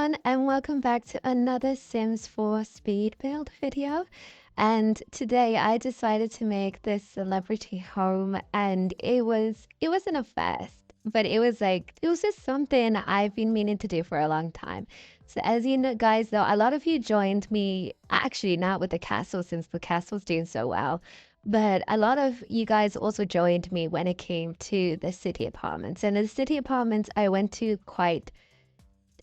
everyone, and welcome back to another Sims 4 speed build video. And today I decided to make this celebrity home, and it wasn't a fest, but it was just something I've been meaning to do for a long time. So as you know, guys, though, a lot of you joined me, actually not with the castle since the castle's doing so well, but a lot of you guys also joined me when it came to the city apartments. And the city apartments I went to quite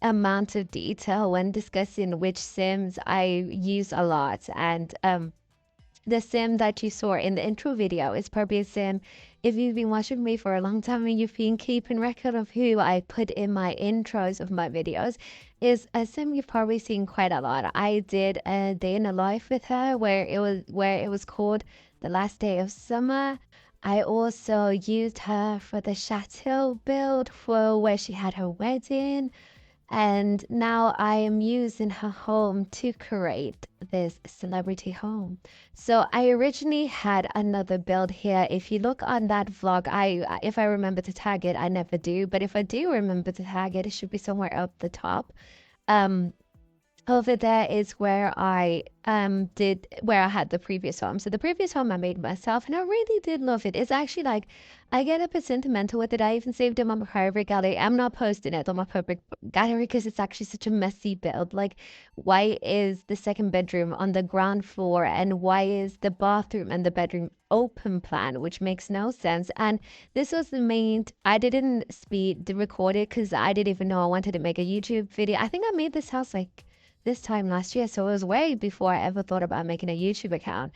amount of detail when discussing which sims I use a lot. And the sim that you saw in the intro video is probably a sim. If you've been watching me for a long time and you've been keeping record of who I put in my intros of my videos, is a sim you've probably seen quite a lot. I did a day in a life with her where it was called The Last Day of Summer. I also used her for the chateau build for where she had her wedding. And now I am using her home to create this celebrity home. So I originally had another build here. If you look on that vlog, if I remember to tag it, I never do. But if I do remember to tag it, it should be somewhere up the top. Um, Over there is where I had the previous home. So the previous home I made myself and I really did love it. It's actually like I get a bit sentimental with it. I even saved it on my private gallery. I'm not posting it on my public gallery because it's actually such a messy build. Like, why is the second bedroom on the ground floor and why is the bathroom and the bedroom open plan, which makes no sense. And this was the main I didn't speed the record it because I didn't even know I wanted to make a YouTube video. I think I made this house like this time last year, so it was way before I ever thought about making a YouTube account.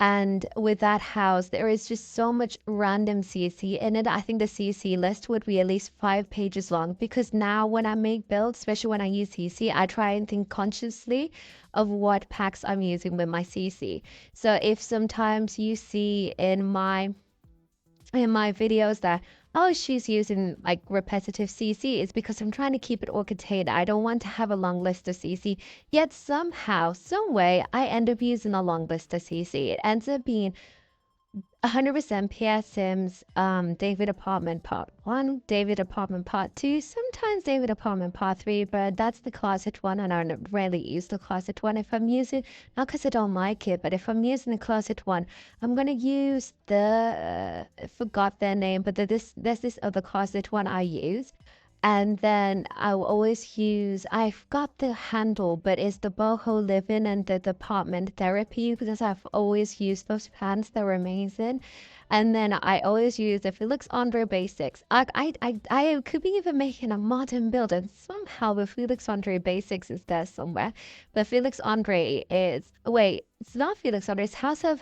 And with that house, there is just so much random CC in it. I think the CC list would be at least 5 pages long because now when I make builds, especially when I use CC, I try and think consciously of what packs I'm using with my CC. So if sometimes you see in my videos that, oh, she's using like repetitive CC, it's because I'm trying to keep it all contained. I don't want to have a long list of CC, yet somehow, some way, I end up using a long list of CC. It ends up being 100% PS Sims, David Apartment Part 1, David Apartment Part 2, sometimes David Apartment Part 3, but that's the closet one, and I rarely use the closet one. If I'm using, not because I don't like it, but if I'm using the closet one, I'm going to use the, I forgot their name, but there's this other closet one I use. And then I'll always use, I've got the handle, but it's the boho living and the apartment therapy because I've always used those pants. They're amazing. And then I always use the Felix Andre basics. I could be even making a modern build and somehow the Felix Andre basics is there somewhere. But Felix Andre is, wait, it's not Felix Andre, it's House of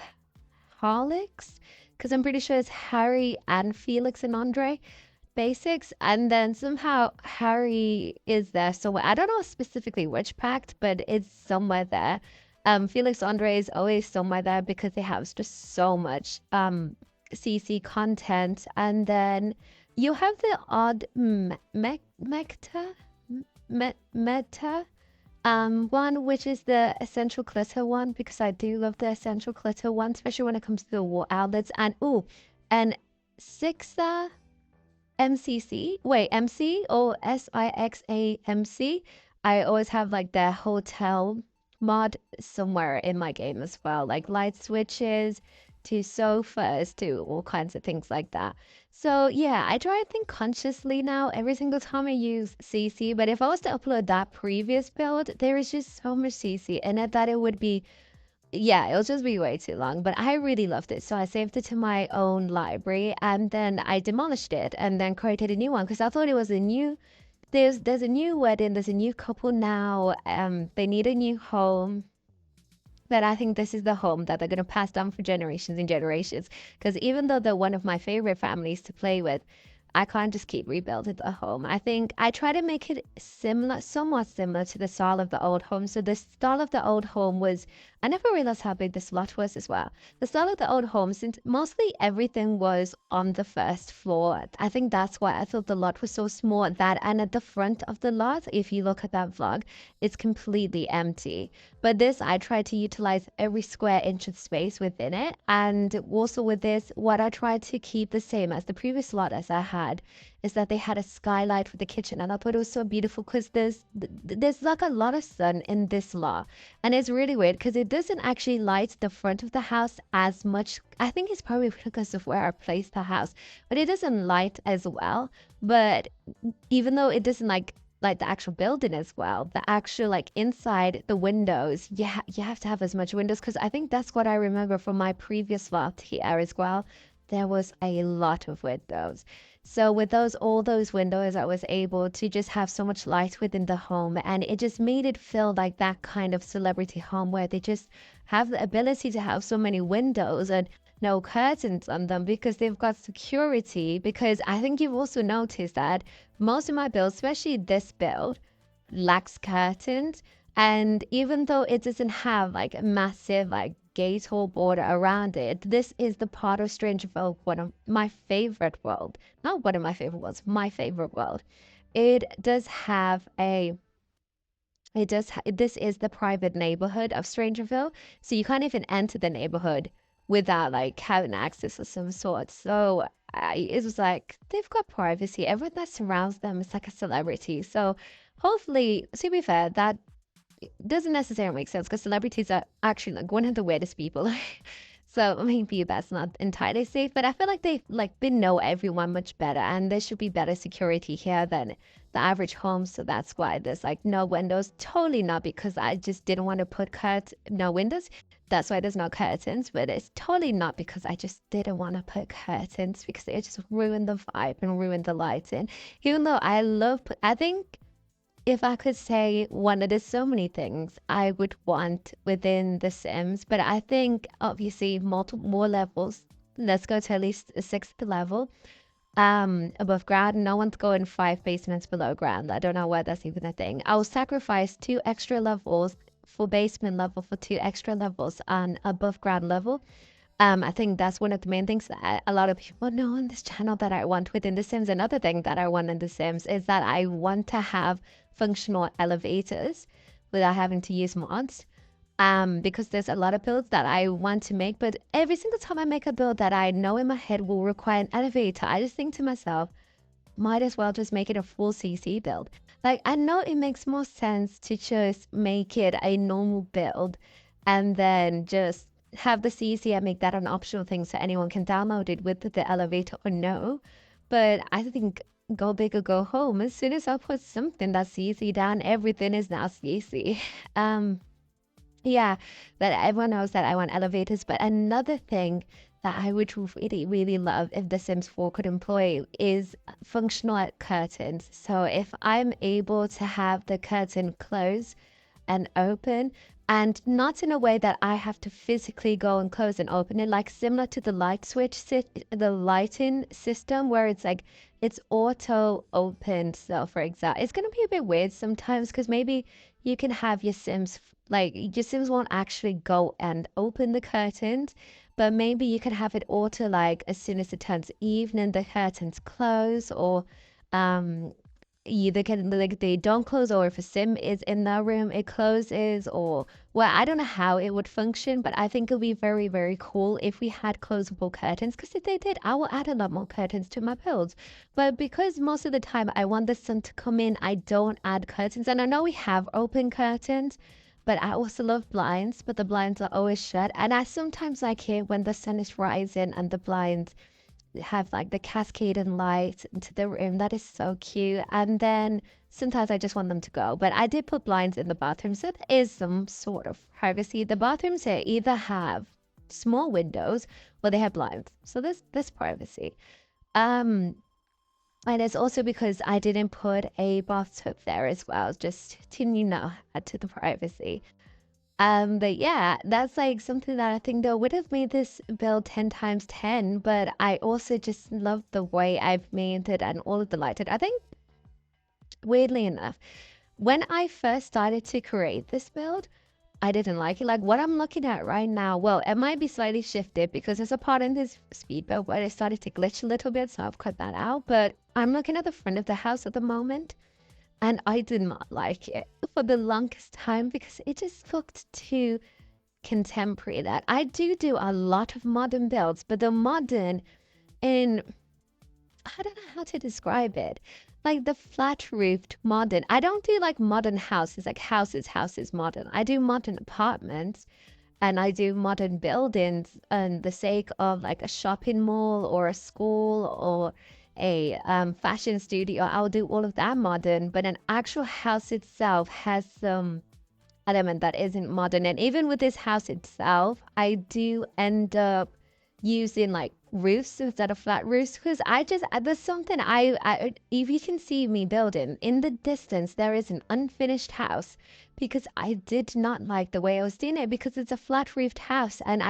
Harlix because I'm pretty sure it's Harry and Felix and Andre basics, and then somehow Harry is there somewhere. I don't know specifically which pact, but it's somewhere there. Felix Andre is always somewhere there because they have just so much CC content. And then you have the odd meta one, which is the essential glitter one, because I do love the essential glitter one, especially when it comes to the wall outlets. And and Sixa MCC, wait, MC or SIXAMC. I always have like the hotel mod somewhere in my game as well, like light switches to sofas to all kinds of things like that. So yeah, I try to think consciously now every single time I use CC, but if I was to upload that previous build, there is just so much CC in it that it would be, yeah, it'll just be way too long, but I really loved it. So I saved it to my own library and then I demolished it and then created a new one because I thought it was a new, there's a new wedding, there's a new couple now, they need a new home. But I think this is the home that they're going to pass down for generations and generations. Because even though they're one of my favorite families to play with, I can't just keep rebuilding the home. I think I try to make it similar, somewhat similar to the style of the old home. So the style of the old home was, I never realized how big this lot was as well. The style of the old home, since mostly everything was on the first floor, I think that's why I thought the lot was so small. That and at the front of the lot, if you look at that vlog, it's completely empty. But this, I try to utilize every square inch of space within it. And also with this, what I tried to keep the same as the previous lot as I had is that they had a skylight for the kitchen, and I thought it was so beautiful because there's like a lot of sun in this lot, and it's really weird because it doesn't actually light the front of the house as much. I think it's probably because of where I placed the house, but it doesn't light as well. But even though it doesn't like the actual building as well, the actual like inside the windows, you have to have as much windows, because I think that's what I remember from my previous lot here as well. There was a lot of windows. So with those all those windows, I was able to just have so much light within the home, and it just made it feel like that kind of celebrity home where they just have the ability to have so many windows and no curtains on them because they've got security. Because I think you've also noticed that most of my builds, especially this build, lacks curtains. And even though it doesn't have like a massive like gate or border around it, this is the part of Strangerville, one of my favorite world. Not one of my favorite worlds, my favorite world. It does have a this is the private neighborhood of Strangerville, so you can't even enter the neighborhood without like having access of some sort. So it was like they've got privacy. Everyone that surrounds them is like a celebrity. So hopefully, to be fair, that doesn't necessarily make sense because celebrities are actually like one of the weirdest people. So maybe that's not entirely safe, but I feel like they know everyone much better, and there should be better security here than the average home. So that's why there's like no windows. Totally not because I just didn't want to put no windows. That's why there's no curtains, but it's totally not because I just didn't want to put curtains because it just ruined the vibe and ruined the lighting. Even though I think if I could say one of the so many things I would want within The Sims, but I think obviously multiple more levels. Let's go to at least a sixth level. Above ground. No one's going 5 basements below ground. I don't know why that's even a thing. I'll sacrifice 2 extra levels for basement level for 2 extra levels on above ground level. I think that's one of the main things that a lot of people know on this channel that I want within The Sims. Another thing that I want in The Sims is that I want to have functional elevators without having to use mods. Because there's a lot of builds that I want to make, but every single time I make a build that I know in my head will require an elevator, I just think to myself, might as well just make it a full CC build. Like, I know it makes more sense to just make it a normal build and then just have the CC and make that an optional thing so anyone can download it with the elevator or no. But I think go big or go home. As soon as I put something that's CC down, everything is now CC. Yeah, but everyone knows that I want elevators. But another thing that I would really, really love if The Sims 4 could employ is functional curtains. So if I'm able to have the curtain close and open, and not in a way that I have to physically go and close and open it, like similar to the light switch, the lighting system where it's like it's auto open. So for example, it's gonna be a bit weird sometimes because maybe you can have your Sims like your Sims won't actually go and open the curtains, but maybe you can have it auto like as soon as it turns evening, the curtains close, or um either can like they don't close, or if a sim is in that room it closes, or well, I don't know how it would function, but I think it would be very, very cool if we had closable curtains, because if they did, I will add a lot more curtains to my builds. But because most of the time I want the sun to come in, I don't add curtains. And I know we have open curtains, but I also love blinds, but the blinds are always shut, and I sometimes like it when the sun is rising and the blinds have like the cascading light into the room. That is so cute. And then sometimes I just want them to go. But I did put blinds in the bathroom, so there is some sort of privacy. The bathrooms here either have small windows or they have blinds. So there's privacy. Um and it's also because I didn't put a bathtub there as well, just to, add to the privacy. But yeah, that's like something that I think though would have made this build 10 times 10, but I also just love the way I've made it and all of the lighted. I think, weirdly enough, when I first started to create this build, I didn't like it. Like what I'm looking at right now, well, it might be slightly shifted because there's a part in this speed build where it started to glitch a little bit, so I've cut that out. But I'm looking at the front of the house at the moment, and I did not like it for the longest time because it just looked too contemporary. That I do a lot of modern builds, but the modern in I don't know how to describe it. Like the flat roofed modern. I don't do like modern houses, like houses modern. I do modern apartments and I do modern buildings and the sake of like a shopping mall or a school or a fashion studio. I'll do all of that modern, but an actual house itself has some element that isn't modern. And even with this house itself, I do end up using like roofs instead of flat roofs because there's something if you can see me building in the distance, there is an unfinished house because I did not like the way I was doing it because it's a flat roofed house. And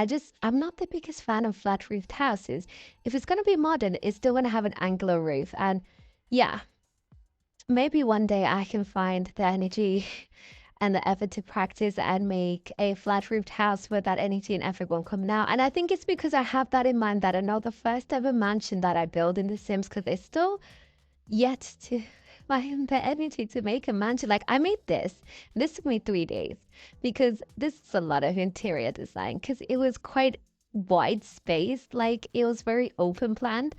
I'm not the biggest fan of flat roofed houses. If it's going to be modern, it's still going to have an angular roof. And yeah, maybe one day I can find the energy and the effort to practice and make a flat roofed house where that energy and effort won't come now. And I think it's because I have that in mind that I know the first ever mansion that I build in The Sims, because it's still yet to find the energy to make a mansion. Like I made this. This took me 3 days because this is a lot of interior design because it was quite wide space. Like it was very open planned.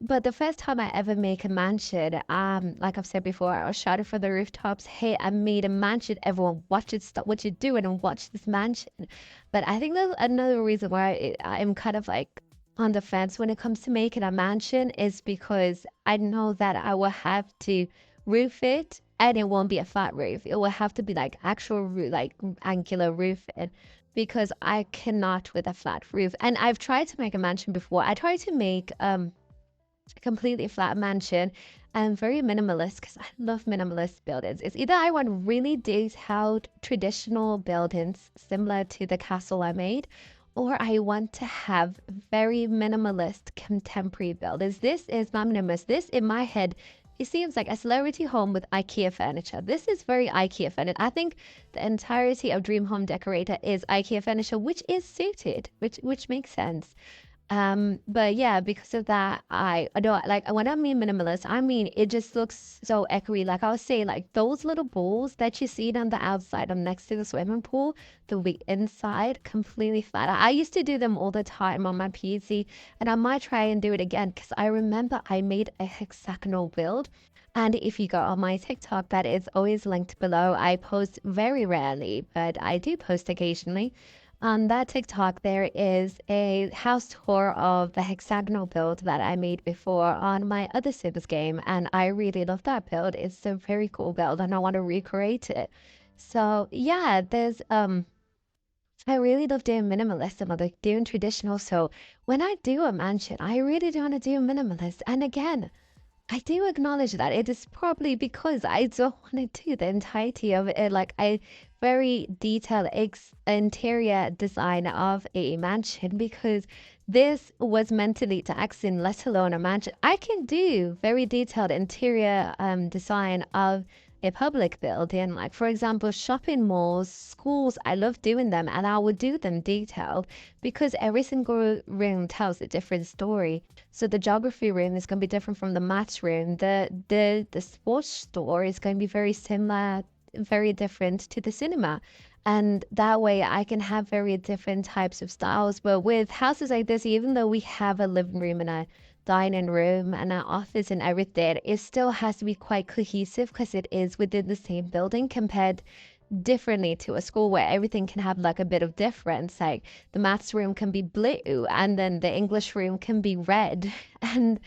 But the first time I ever make a mansion, like I've said before, I was shouting from the rooftops, "Hey, I made a mansion! Everyone, watch it! Stop what you're doing and watch this mansion!" But I think there's another reason why I'm kind of like on the fence when it comes to making a mansion is because I know that I will have to roof it, and it won't be a flat roof. It will have to be like actual roof, like angular roof, and because I cannot with a flat roof. And I've tried to make a mansion before. I tried to make completely flat mansion and very minimalist because I love minimalist buildings. It's either I want really detailed traditional buildings similar to the castle I made, or I want to have very minimalist contemporary buildings. This is my minimalist. This in my head, it seems like a celebrity home with IKEA furniture. This is very IKEA furniture. I think the entirety of Dream Home Decorator is IKEA furniture, which is suited, which makes sense. But yeah, because of that, I don't like when I mean minimalist, I mean it just looks so echoey. Like I was saying, like those little balls that you see on the outside of next to the swimming pool, the inside completely flat. I used to do them all the time on my PC, and I might try and do it again because I remember I made a hexagonal build. And if you go on my TikTok, that is always linked below. I post very rarely, but I do post occasionally. On that TikTok, there is a house tour of the hexagonal build that I made before on my other Sims game, and I really love that build. It's a very cool build, and I want to recreate it. So yeah, I really love doing minimalism or like doing traditional. So when I do a mansion, I really do want to do minimalist. And again, I do acknowledge that it is probably because I don't want to do the entirety of it. Like I very detailed interior design of a mansion because this was meant to lead to action, let alone a mansion. I can do very detailed interior design of a public building, like for example, shopping malls, schools. I love doing them, and I would do them detailed because every single room tells a different story. So the geography room is going to be different from the maths room. The sports store is going to be very similar, very different to the cinema. And that way I can have very different types of styles. But with houses like this, even though we have a living room and a dining room and an office and everything, it still has to be quite cohesive because it is within the same building compared differently to a school where everything can have like a bit of difference. Like the maths room can be blue and then the English room can be red. And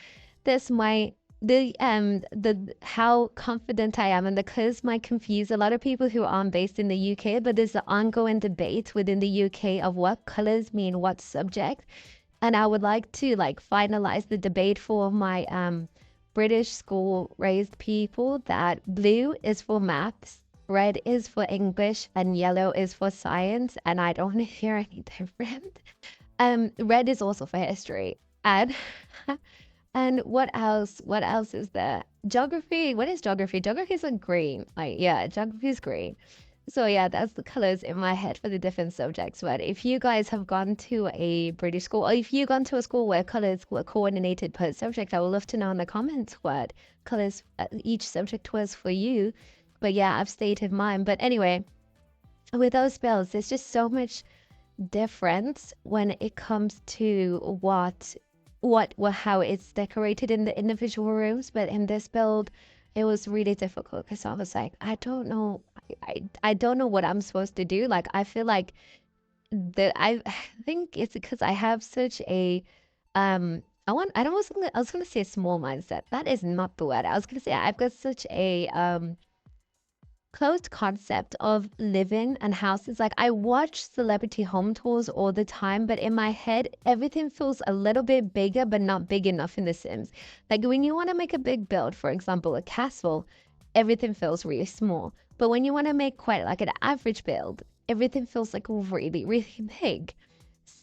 this might the how confident I am and the quiz might confuse a lot of people who aren't based in the UK, but there's an ongoing debate within the UK of what colors mean what subject. And I would like to like finalize the debate for my British school raised people that blue is for maths, red is for English, and yellow is for science. And I don't want to hear any different. Red is also for history. And and what else? What else is there? Geography. What is geography? Geography is like green. Like yeah, geography is green. So yeah, that's the colors in my head for the different subjects. But if you guys have gone to a British school, or if you've gone to a school where colors were coordinated per subject, I would love to know in the comments what colors each subject was for you. But yeah, I've stated mine. But anyway, with those spells, there's just so much difference when it comes to what how it's decorated in the individual rooms. But in this build, it was really difficult because I was like, I don't know, I don't know what I'm supposed to do. Like I feel like I think it's because I have such a I was gonna say a small mindset. That is not the word. I was gonna say I've got such a closed concept of living and houses. Like I watch celebrity home tours all the time, but in my head, everything feels a little bit bigger, but not big enough in The Sims. Like when you want to make a big build, for example, a castle, everything feels really small. But when you want to make quite like an average build, everything feels like really, really big.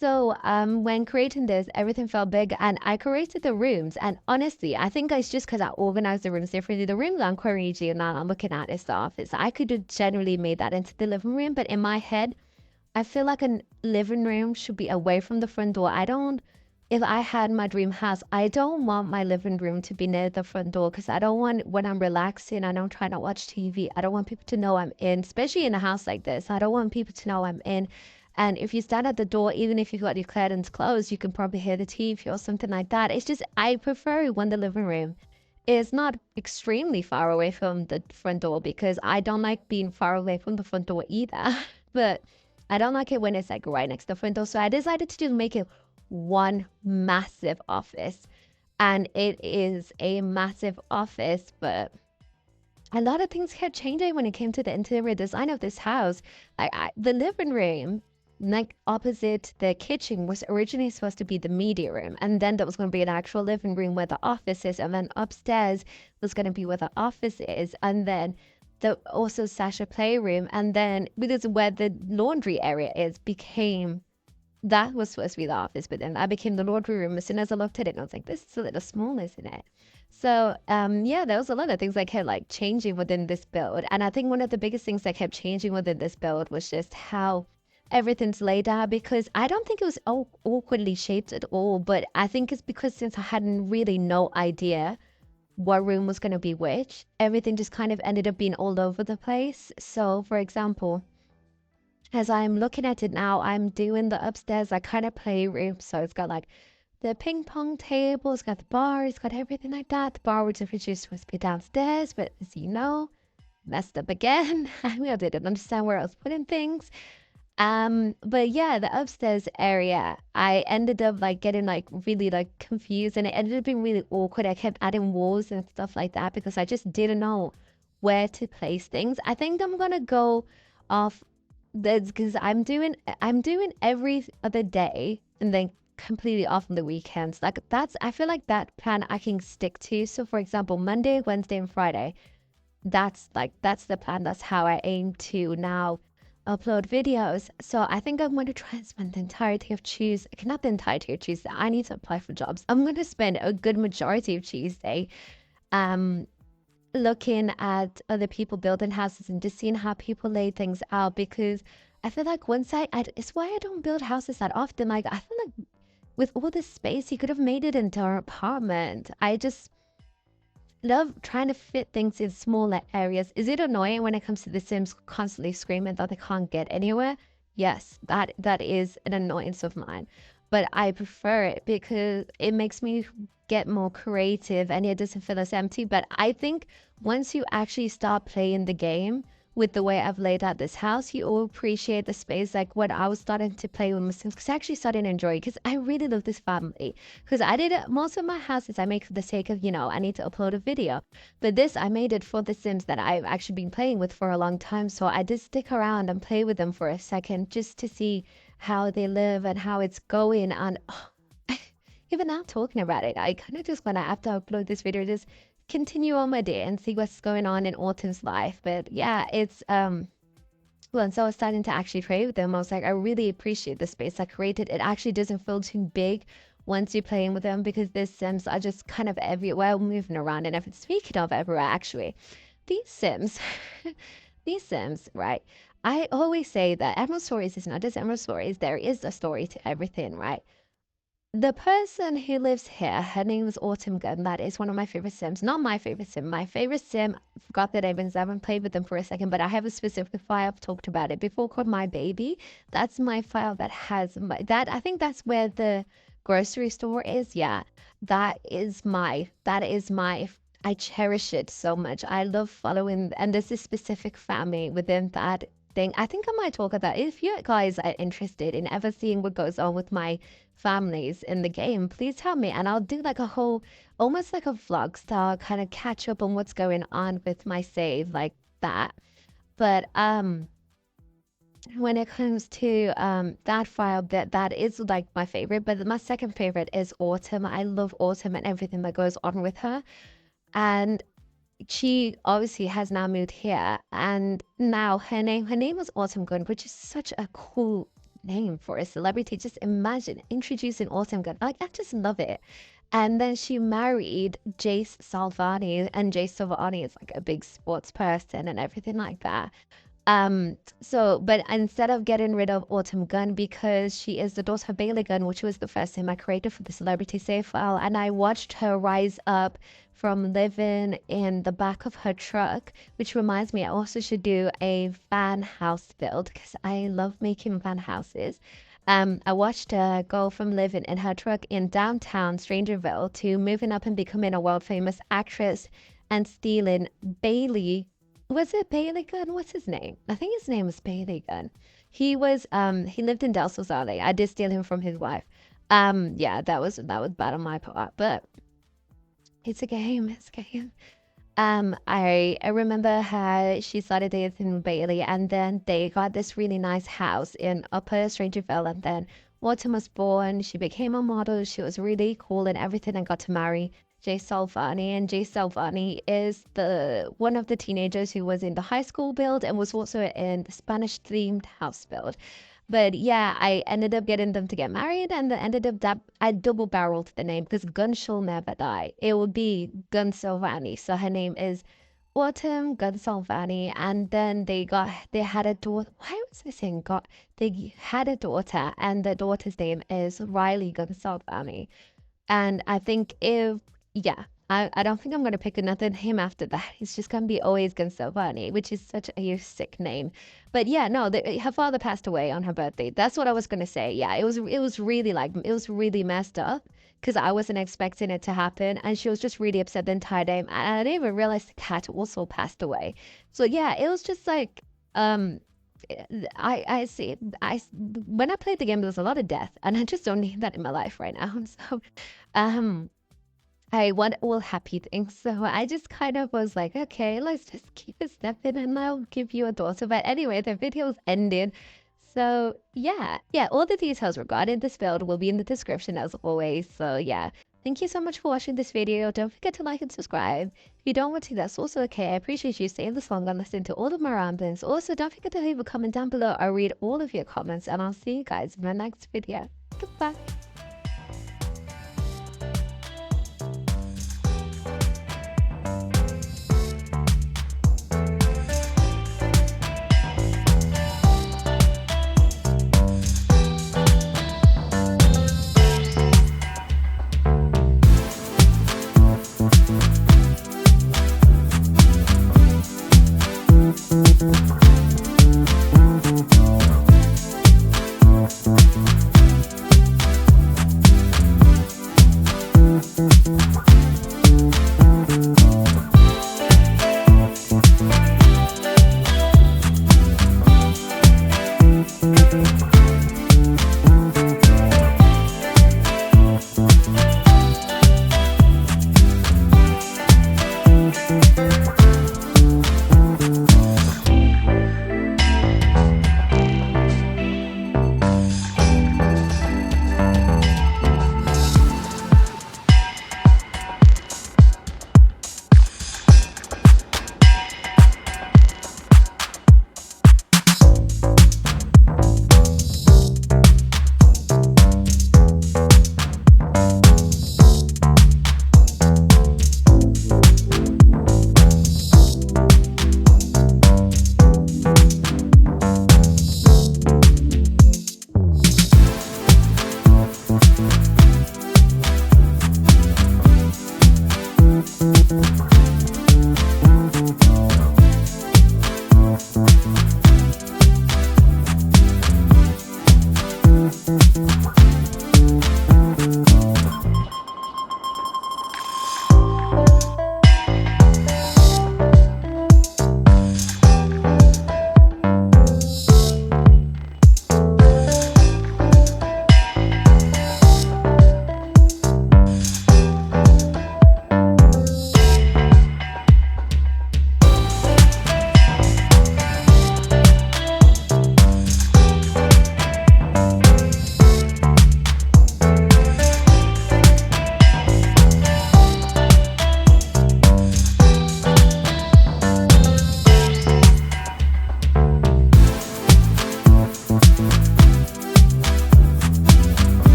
So when creating this, everything felt big and I created the rooms. And honestly, I think it's just because I organized the rooms differently. The rooms I'm currently now I'm looking at is the office. I could have generally made that into the living room, but in my head, I feel like a living room should be away from the front door. I don't, if I had my dream house, I don't want my living room to be near the front door because I don't want when I'm relaxing, I don't try to watch TV. I don't want people to know I'm in, especially in a house like this. I don't want people to know I'm in. And if you stand at the door, even if you've got your curtains closed, you can probably hear the TV or something like that. It's just, I prefer when the living room is not extremely far away from the front door because I don't like being far away from the front door either. But I don't like it when it's like right next to the front door. So I decided to just make it one massive office. And it is a massive office, but a lot of things kept changing when it came to the interior design of this house. The living room, like opposite the kitchen, was originally supposed to be the media room, and then there was going to be an actual living room where the office is, and then upstairs was going to be where the office is, and then the also Sasha playroom, and then because where the laundry area is became that was supposed to be the office, but then that became the laundry room as soon as I looked at it, and I was like, this is a little small, isn't it? So, yeah, there was a lot of things that kept like changing within this build. And I think one of the biggest things that kept changing within this build was just how everything's laid out because I don't think it was awkwardly shaped at all, but I think it's because since I hadn't really no idea what room was going to be which, everything just kind of ended up being all over the place. So, for example, as I'm looking at it now, I'm doing the upstairs like kind of playroom. So it's got like the ping pong table, it's got the bar, it's got everything like that. The bar was originally supposed to be downstairs, but as you know, messed up again. I really didn't understand where I was putting things. But yeah, the upstairs area, I ended up like getting like really like confused and it ended up being really awkward. I kept adding walls and stuff like that because I just didn't know where to place things. I think I'm gonna go off that's because I'm doing every other day and then completely off on the weekends. Like that's I feel like that plan I can stick to. So for example, Monday, Wednesday, and Friday, that's the plan. That's how I aim to now upload videos. So I think I'm going to try and spend the entirety of Tuesday, not the entirety of Tuesday. I need to apply for jobs. I'm going to spend a good majority of Tuesday um looking at other people building houses and just seeing how people lay things out because I feel like it's why I don't build houses that often. Like I feel like with all this space, you could have made it into an apartment. I just love trying to fit things in smaller areas. Is it annoying when it comes to The Sims constantly screaming that they can't get anywhere? Yes, that is an annoyance of mine. But I prefer it because it makes me get more creative and it doesn't feel as empty. But I think once you actually start playing the game, with the way I've laid out this house, you all appreciate the space. Like when I was starting to play with my Sims, because I actually started enjoying because I really love this family. Because I did it, most of my houses I make for the sake of, I need to upload a video. But this, I made it for the Sims that I've actually been playing with for a long time. So I did stick around and play with them for a second just to see how they live and how it's going. And even now talking about it, I kind of just want to, after I upload this video, just continue on my day and see what's going on in Autumn's life. But yeah, it's well, and so I was starting to actually trade with them. I was like, I really appreciate the space I created. It actually doesn't feel too big once you're playing with them because these Sims are just kind of everywhere, moving around. And if it's speaking of everywhere, actually, these Sims, these Sims, right? I always say that Emerald Stories is not just Emerald Stories. There is a story to everything, right? The person who lives here, her name is Autumn Gun. That is one of my favorite Sims. Not my favorite Sim. My favorite Sim, I forgot the name because I haven't played with them for a second, but I have a specific file. I've talked about it before called My Baby. That's my file that has that. I think that's where the grocery store is, yeah, that is my I cherish it so much. I love following, and there's this specific family within that thing. I think I might talk about that. If you guys are interested in ever seeing what goes on with my families in the game, please tell me, and I'll do like a whole, almost like a vlog style kind of catch up on what's going on with my save, like that. But when it comes to that file, that is like my favorite. But my second favorite is Autumn. I love Autumn and everything that goes on with her. And she obviously has now moved here, and now her name was Autumn Gun, which is such a cool name for a celebrity. Just imagine introducing Autumn Gun. Like, I just love it. And then she married Jace Salvani, and Jace Salvani is like a big sports person and everything like that. But instead of getting rid of Autumn Gunn, because she is the daughter of Bailey Gunn, which was the first name I created for the celebrity save file, and I watched her rise up from living in the back of her truck, which reminds me, I also should do a fan house build because I love making fan houses. I watched her go from living in her truck in downtown Strangerville to moving up and becoming a world famous actress and stealing Bailey. Was it Bailey Gunn? What's his name? I think his name was Bailey Gunn. He lived in Del Sol Valley. I did steal him from his wife. Yeah, that was bad on my part, but it's a game. It's a game. I remember how she started dating Bailey, and then they got this really nice house in Upper Strangerville, and then Autumn was born. She became a model. She was really cool and everything, and got to marry Jay Salvani. And Jay Salvani is the one of the teenagers who was in the high school build and was also in the Spanish themed house build. But yeah, I ended up getting them to get married, and then ended up that I double barreled the name because Gun shall never die. It will be Gun Silvani. So her name is Autumn Gun Silvani, and then they had a daughter. Why was I saying got? They had a daughter, and the daughter's name is Riley Gun Silvani. And I think if, yeah, I don't think I'm going to pick another name after that. It's just going to be always Gonsalvani, which is such a sick name. But yeah, no, her father passed away on her birthday. That's what I was going to say. Yeah, it was really like, it was really messed up because I wasn't expecting it to happen. And she was just really upset the entire day. And I didn't even realize the cat also passed away. So yeah, it was just like, I see. When I played the game, there was a lot of death, and I just don't need that in my life right now. So, um, I want all happy things. So I just kind of was like, okay, let's just keep it stepping, and I'll give you a daughter. But anyway, the video's ended. So yeah, all the details regarding this build will be in the description as always. So yeah, thank you so much for watching this video. Don't forget to like and subscribe. If you don't want to, that's also okay. I appreciate you staying this long and listening to all of my ramblings. Also, don't forget to leave a comment down below. I read all of your comments, and I'll see you guys in my next video. Goodbye.